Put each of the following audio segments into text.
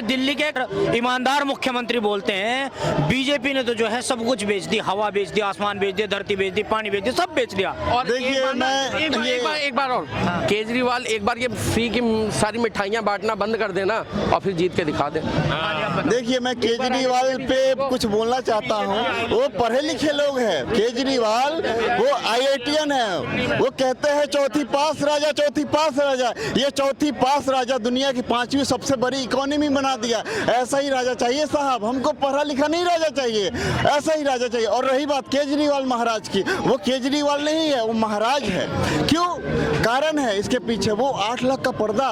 अपने दिल्ली के ईमानदार मुख्यमंत्री बोलते हैं बीजेपी ने तो जो है सब कुछ बेच दी, हवा बेच दी, आसमान बेच दिया, धरती बेच दी, पानी बेच दिया, सब बेच दिया। और एक बार और केजरीवाल एक बार ये फ्री की सारी मिठाइयाँ बांटना बंद कर देना और फिर जीत के दिखा दे। देखिए, मैं केजरीवाल पे कुछ बोलना चाहता हूँ। वो पढ़े लिखे लोग हैं। केजरीवाल वो IITian है। वो कहते हैं चौथी पास राजा, चौथी पास राजा। ये चौथी पास राजा दुनिया की 5वीं सबसे बड़ी इकोनॉमी बना दिया। ऐसा ही राजा चाहिए साहब, हमको पढ़ा लिखा नहीं राजा चाहिए, ऐसा ही राजा चाहिए। और रही बात केजरीवाल महाराज की, वो केजरीवाल नहीं है, वो महाराज है। क्यों? कारण है इसके पीछे। वो 8 लाख का पर्दा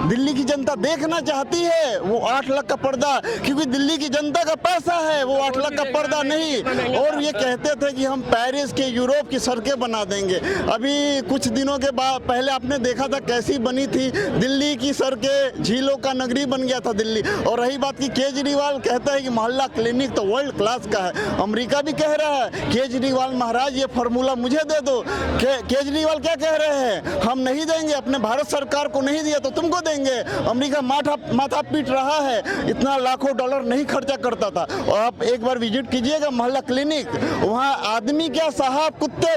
दिल्ली की जनता देखना चाहती है। वो 8 लाख का पर्दा, क्योंकि दिल्ली की जनता का पैसा है, वो 8 लाख का पर्दा नहीं। और ये कहते थे कि हम पेरिस के, यूरोप की सड़कें बना देंगे। अभी कुछ दिनों के बाद पहले आपने देखा था कैसी बनी थी दिल्ली की सड़कें, झीलों का नगरी बन गया था दिल्ली। और रही बात की केजरीवाल कहता है कि मोहल्ला क्लिनिक तो वर्ल्ड क्लास का है, अमेरिका भी कह रहा है। केजरीवाल महाराज ये फार्मूला मुझे दे दो। केजरीवाल क्या कह रहे हैं? हम नहीं देंगे, अपने भारत सरकार को नहीं दिया तो तुमको देंगे। अमेरिका माथा पीट रहा है, इतना लाखों डॉलर नहीं खर्चा करता था। और आप एक बार विजिट कीजिएगा मोहल्ला क्लिनिक, वहाँ आदमी क्या साहब, कुत्ते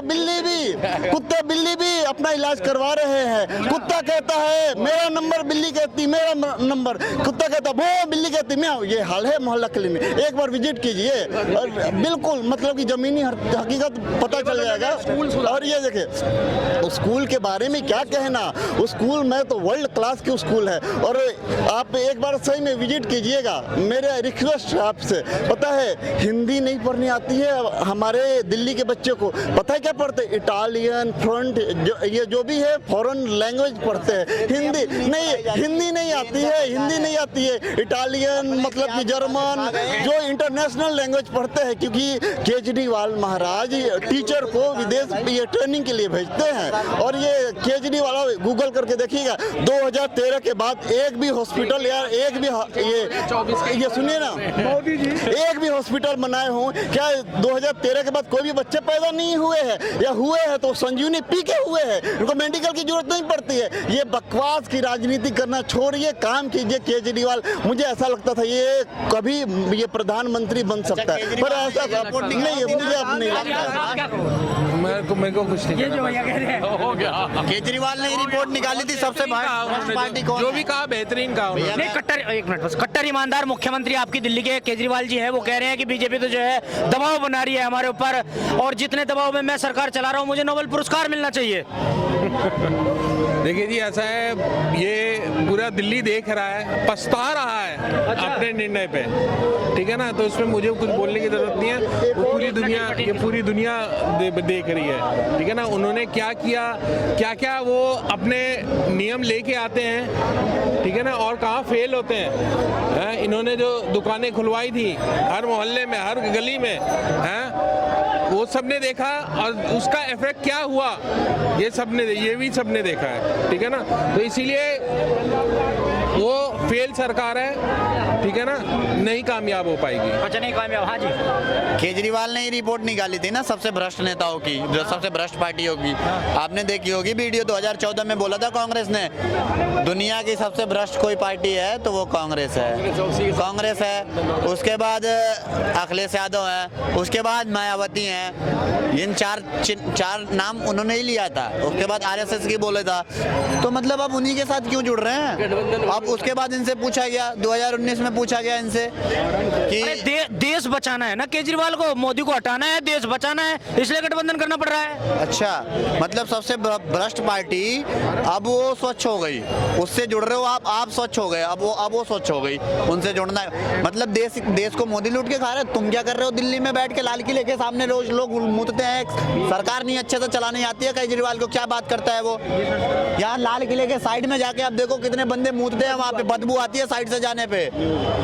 बिल्ली भी अपना इलाज करवा रहे हैं। कुत्ता कहता है मेरा नंबर, बिल्ली कहती मेरा नंबर, कुत्ता कहता वो, बिल्ली कहती मैं। ये हाल है मोहल्ला क्लिनिक, एक बार विजिट कीजिए और बिल्कुल मतलब कि जमीनी हकीकत पता चल जाएगा। और ये देखिए स्कूल के बारे में क्या कहना, उस स्कूल में तो वर्ल्ड क्लास की स्कूल है। और आप एक बार सही में विजिट कीजिएगा। मेरे रिक्वेस्ट है आपसे, पता है हिंदी नहीं पढ़नी आती है हमारे दिल्ली के बच्चे को, पता है क्या पढ़ते? इटालियन, फ्रंट, जो भी है फॉरेन लैंग्वेज पढ़ते हैं। हिंदी नहीं आती है। इटालियन मतलब कि जर्मन, जो इंटरनेशनल लैंग्वेज पढ़ते हैं। क्योंकि केजरीवाल महाराज टीचर को विदेश ये ट्रेनिंग के लिए भेजते हैं। और ये केजरीवाल गूगल करके देखिएगा 2013 के बाद एक भी हॉस्पिटल या एक भी ये सुनिए ना, मोदी जी एक भी हॉस्पिटल बनाए हों क्या? 2013 के बाद कोई भी बच्चे पैदा नहीं हुए हैं, या हुए हैं तो संजीवनी पी के हुए हैं, उनको मेडिकल की जरूरत नहीं पड़ती है। ये बकवास की राजनीति करना छोड़िए, काम कीजिए केजरीवाल। मुझे ऐसा लगता था ये कभी ये प्रधानमंत्री बन सकता है, पर ऐसा सपोर्ट नहीं है, मुझे अब नहीं लगता। मेरे को कुछ नहीं हो गया। केजरीवाल ने रिपोर्ट निकाली थी सबसे पार्टी को, जो भी कहा बेहतरीन कहा। नहीं, एक मिनट बस, कट्टर ईमानदार मुख्यमंत्री आपकी दिल्ली के केजरीवाल जी है, वो कह रहे हैं कि बीजेपी तो जो है दबाव बना रही है हमारे ऊपर, और जितने दबाव में मैं सरकार चला रहा हूँ मुझे नोबेल पुरस्कार मिलना चाहिए। देखिए जी, ऐसा है, ये पूरा दिल्ली देख रहा है, पछता रहा है अपने निर्णय पे, ठीक है ना। तो इसमें मुझे कुछ बोलने की जरूरत नहीं है। वो पूरी दुनिया देख रही है, ठीक है ना। उन्होंने क्या किया, क्या वो अपने नियम लेके आते हैं, ठीक है ना, और कहाँ फेल होते हैं। इन्होंने जो दुकानें खुलवाई थी हर मोहल्ले में, हर गली में, वो सबने देखा, और उसका इफेक्ट क्या हुआ ये भी सबने देखा है, ठीक है ना। तो इसीलिए वो फेल सरकार है, ठीक है ना, नहीं कामयाब हो पाएगी। अच्छा, नहीं कामयाब। हाँ जी, केजरीवाल ने ही रिपोर्ट निकाली थी ना सबसे भ्रष्ट नेताओं की, जो सबसे भ्रष्ट पार्टियों की। आपने देखी होगी वीडियो, 2014 में बोला था कांग्रेस ने दुनिया की सबसे भ्रष्ट कोई पार्टी है तो वो कांग्रेस है। उसके बाद अखिलेश यादव है, उसके बाद मायावती हैं। इन चार नाम उन्होंने ही लिया था। उसके बाद RSS की बोले था। तो मतलब अब उन्हीं के साथ क्यों जुड़ रहे हैं? अब उसके बाद इनसे पूछा गया, 2019 में पूछा गया इनसे कि देश बचाना है ना, केजरीवाल को, मोदी को हटाना है, देश बचाना है, इसलिए गठबंधन करना पड़ रहा है। अच्छा, मतलब सबसे भ्रष्ट पार्टी अब वो स्वच्छ हो गई, उससे जुड़ रहे हो आप स्वच्छ हो गए, अब वो स्वच्छ हो गई, उनसे जुड़ना है। मतलब देश को मोदी लूट के खा रहे। तुम क्या कर रहे हो? दिल्ली में बैठ के लाल किले के सामने रोज लोग मुतते हैं, सरकार नहीं अच्छे से चलाने आती है। केजरीवाल को क्या बात करता है वो? यहाँ लाल किले के साइड में जाके आप देखो कितने बंदे मुतते हैं, वहाँ पे बदबू आती है साइड से जाने पे।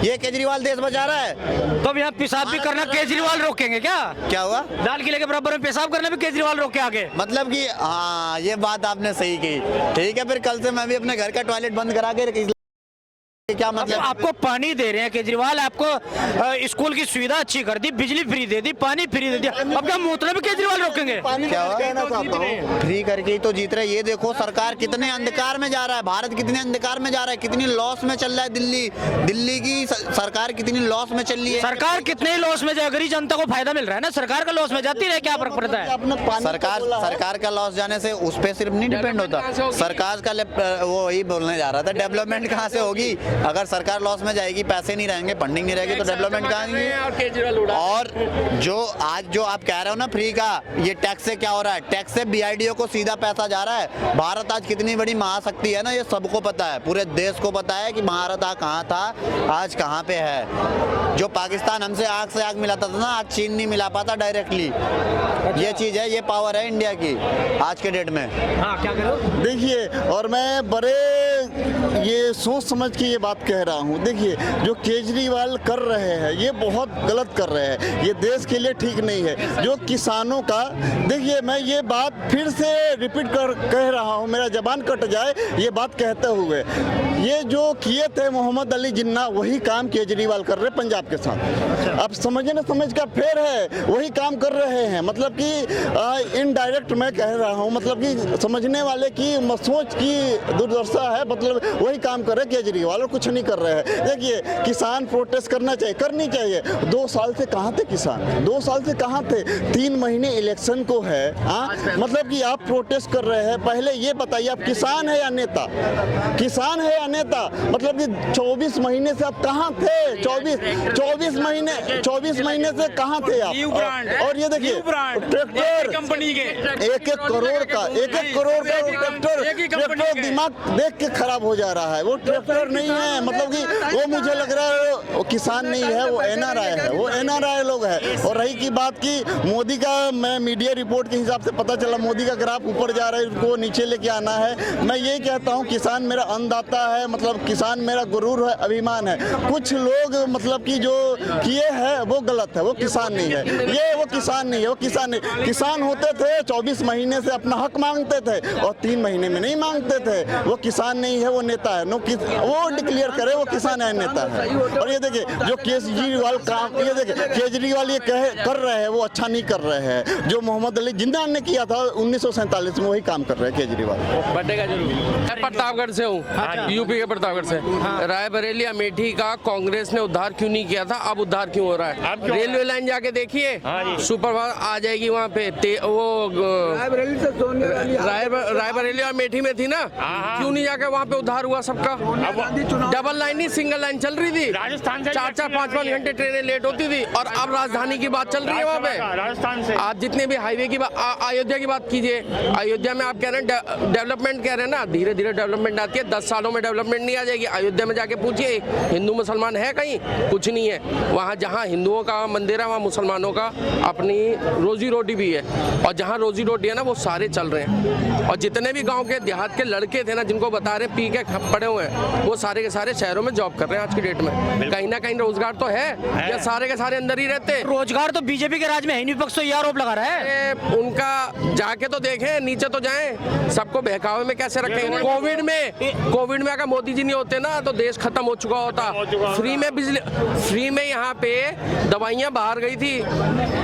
ये केजरीवाल देश बचा रहा है। तो यहाँ पेशाब भी करना केजरीवाल रोकेंगे क्या हुआ? लाल किले के बराबर में पेशाब करना भी केजरीवाल रोक के आगे? मतलब कि हाँ, ये बात आपने सही की। ठीक है, फिर कल से मैं भी अपने घर का टॉयलेट बंद करा के क्या मतलब? आपको पानी दे रहे हैं केजरीवाल, आपको स्कूल की सुविधा अच्छी कर दी, बिजली फ्री दे दी, पानी फ्री दे दिया, अब क्या मुहतरम केजरीवाल रोकेंगे? क्या कहना चाहता हूँ, फ्री करके ही तो जीत रहे। ये देखो सरकार कितने अंधकार में जा रहा है, भारत कितने अंधकार में जा रहा है, कितनी लॉस में चल रहा है। दिल्ली की सरकार कितनी लॉस में चल रही है। सरकार कितने लॉस में जाए, गरीब जनता को फायदा मिल रहा है ना, सरकार का लॉस में जाती रहे, क्या फर्क पड़ता है? सरकार का लॉस जाने से उस पे सिर्फ नहीं डिपेंड होता, सरकार का वो वही बोलने जा रहा था, डेवलपमेंट कहाँ से होगी? अगर सरकार लॉस में जाएगी, पैसे नहीं रहेंगे, फंडिंग नहीं रहेगी, तो डेवलपमेंट कहाँ होगी? और जो आप कह रहे हो ना फ्री का, ये टैक्स से क्या हो रहा है? टैक्स से बीआईडीओ को सीधा पैसा जा रहा है। भारत आज कितनी बड़ी महाशक्ति है ना, ये सबको पता है, पूरे देश को पता है कि भारत कहाँ था, आज कहाँ पे है। जो पाकिस्तान हमसे आग से आग मिलाता था ना, आज चीन नहीं मिला पाता डायरेक्टली। ये चीज है, ये पावर है इंडिया की आज के डेट में। हाँ, क्या करो? देखिए, और मैं बड़े ये सोच समझ के ये बात कह रहा हूँ। देखिए, जो केजरीवाल कर रहे हैं ये बहुत गलत कर रहे हैं, ये देश के लिए ठीक नहीं है। जो किसानों का, देखिए मैं ये बात फिर से रिपीट कर कह रहा हूँ, मेरा जबान कट जाए ये बात कहते हुए, ये जो किए थे मोहम्मद अली जिन्ना, वही काम केजरीवाल कर रहे पंजाब के साथ। अब समझे ना, समझ का फेर है, वही काम कर रहे हैं। मतलब कि इनडायरेक्ट मैं कह रहा हूँ, मतलब कि समझने वाले की सोच की दुर्दशा है, मतलब वही काम कर रहे केजरीवाल और कुछ नहीं कर रहे हैं। देखिए, किसान प्रोटेस्ट करना चाहिए, करनी चाहिए। 2 साल से कहाँ थे किसान? 2 साल से कहाँ थे? 3 महीने इलेक्शन को है, हाँ, मतलब कि आप प्रोटेस्ट कर रहे हैं। पहले ये बताइए, आप किसान है या नेता? किसान है या नेता? मतलब कि 24 महीने से आप कहाँ थे? 24 महीने से कहाँ थे आप? और ये देखिए, ट्रैक्टर कंपनी के 1-1 करोड़ का ट्रैक्टर दिमाग देख के खराब हो जा रहा है। वो ट्रैक्टर नहीं है, मतलब कि वो मुझे लग रहा है वो किसान नहीं है, वो एनआरआई है, वो एनआरआई लोग है। और रही की बात की मोदी का, मैं मीडिया रिपोर्ट के हिसाब से पता चला मोदी का ग्राफ ऊपर जा रहा है, उनको नीचे लेके आना है। मैं यही कहता हूँ, किसान मेरा अन्नदाता है, मतलब किसान मेरा गुरूर है, अभिमान है। कुछ लोग मतलब कि जो किए हैं वो गलत है, वो किसान नहीं है, ये वो किसान नहीं है, वो किसान नहीं। किसान होते थे 24 महीने से अपना हक मांगते थे और 3 महीने में नहीं मांगते थे। वो किसान नहीं है, वो नेता है। वो डिक्लेयर करे वो किसान है, नेता है। और ये देखिए, जो केजरीवाल काम, ये देखिए केजरीवाल ये कर रहे हैं, वो अच्छा नहीं कर रहे हैं। जो मोहम्मद अली जिन्ना ने किया था 1947 में, वही काम कर रहे हैं केजरीवाल। बटेगा जरूर। मैं प्रतापगढ़ से हूँ, यूपी के प्रतापगढ़ से। रायबरेली अमेठी का कांग्रेस ने उद्धार क्यों नहीं किया था, अब उद्धार क्यों हो रहा है? रेलवे लाइन जाके देखिए, सुपर आ जाएगी वहाँ पे। वो रायबरेली अमेठी में थी ना, क्यों नहीं जाके वहाँ पे उद्धार हुआ सबका? डबल लाइन नहीं, सिंगल लाइन चल रही थी, राजस्थान से 4-4, 5-5 घंटे ट्रेनें लेट होती थी। और अब राजधानी की बात चल रही है वहाँ पे, राजस्थान से। आप जितने भी हाईवे की बात, अयोध्या की बात कीजिए, अयोध्या में आप कह रहे हैं डेवलपमेंट कह रहे हैं ना, धीरे धीरे डेवलपमेंट आती है, 10 सालों में डेवलपमेंट नहीं आ जाएगी। अयोध्या में जाके पूछिए, हिंदू मुसलमान है कहीं? कुछ नहीं है वहाँ। जहाँ हिंदुओं का मंदिर है, वहाँ मुसलमानों का अपनी रोजी रोटी भी है, और जहाँ रोजी रोटी है ना, वो सारे चल रहे हैं। और जितने भी गाँव के देहात के लड़के थे ना, जिनको बता रहे पी के पड़े हुए हैं, वो सारे के सारे शहरों में जॉब कर रहे हैं आज की डेट में। कहीं ना कहीं रोजगार तो है, या सारे के सारे अंदर ही रहते? रोजगार तो बीजेपी के राज में है नहीं, विपक्ष तो ये आरोप लगा रहा है। उनका जाके तो देखें, नीचे तो जाएं, सबको बहकावे में कैसे रखेंगे? कोविड में अगर मोदी जी नहीं होते ना, तो देश खत्म हो चुका होता। फ्री में बिजली, फ्री में यहाँ पे दवाइयाँ बाहर गई थी,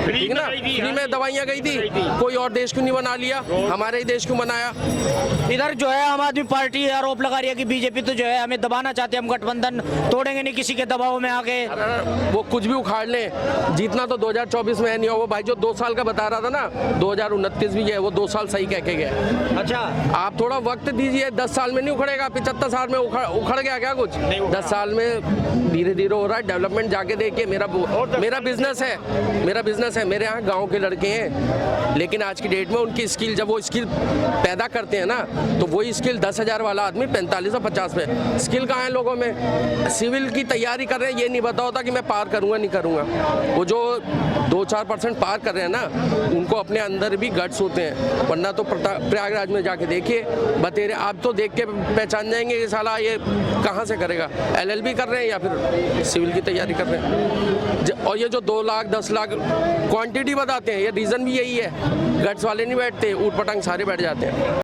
ठीक ना, फ्री में दवाइयाँ गई थी। कोई और देश क्यों नहीं बना लिया, हमारे ही देश क्यों बनाया? इधर जो है आम आदमी पार्टी आरोप लगा रही है कि बीजेपी तो जो है हमें दबाना चाहते हैं, हम गठबंधन तोड़ेंगे नहीं किसी के दबाव में आके। वो कुछ भी उखाड़ ले, जीतना तो 2024 में है नहीं। वो भाई जो 2 साल का बता रहा था ना, 2029 भी है, वो 2 साल सही कह के गया। अच्छा, आप थोड़ा वक्त दीजिए, 10 साल में नहीं उखड़ेगा, 75 साल में उखड़ गया क्या कुछ? 10 साल में धीरे धीरे हो रहा है डेवलपमेंट। जाके देखिए, मेरा बिजनेस है, मेरे यहाँ गाँव के लड़के हैं, लेकिन आज की डेट में उनकी स्किल, जब वो स्किल पैदा करते हैं ना, तो वही स्किल 10,000 वाला आदमी 45 और 50 में। स्किल कहाँ है लोगों में? सिविल की तैयारी कर रहे हैं, ये नहीं पता होता कि मैं पार करूँगा नहीं करूँगा। वो जो 2-4% पार कर रहे हैं ना, उनको अपने अंदर भी गट्स होते हैं। वरना तो प्रयागराज में जाके देखिए, बतेरे आप तो देख के पहचान जाएंगे कि साला ये कहाँ से करेगा। LLB कर रहे हैं या फिर सिविल की तैयारी कर रहे हैं। और ये जो 2 लाख 10 लाख क्वांटिटी बताते हैं, ये रीज़न भी यही है, गट्स वाले नहीं बैठते, ऊट पटांग सारे बैठ जाते हैं।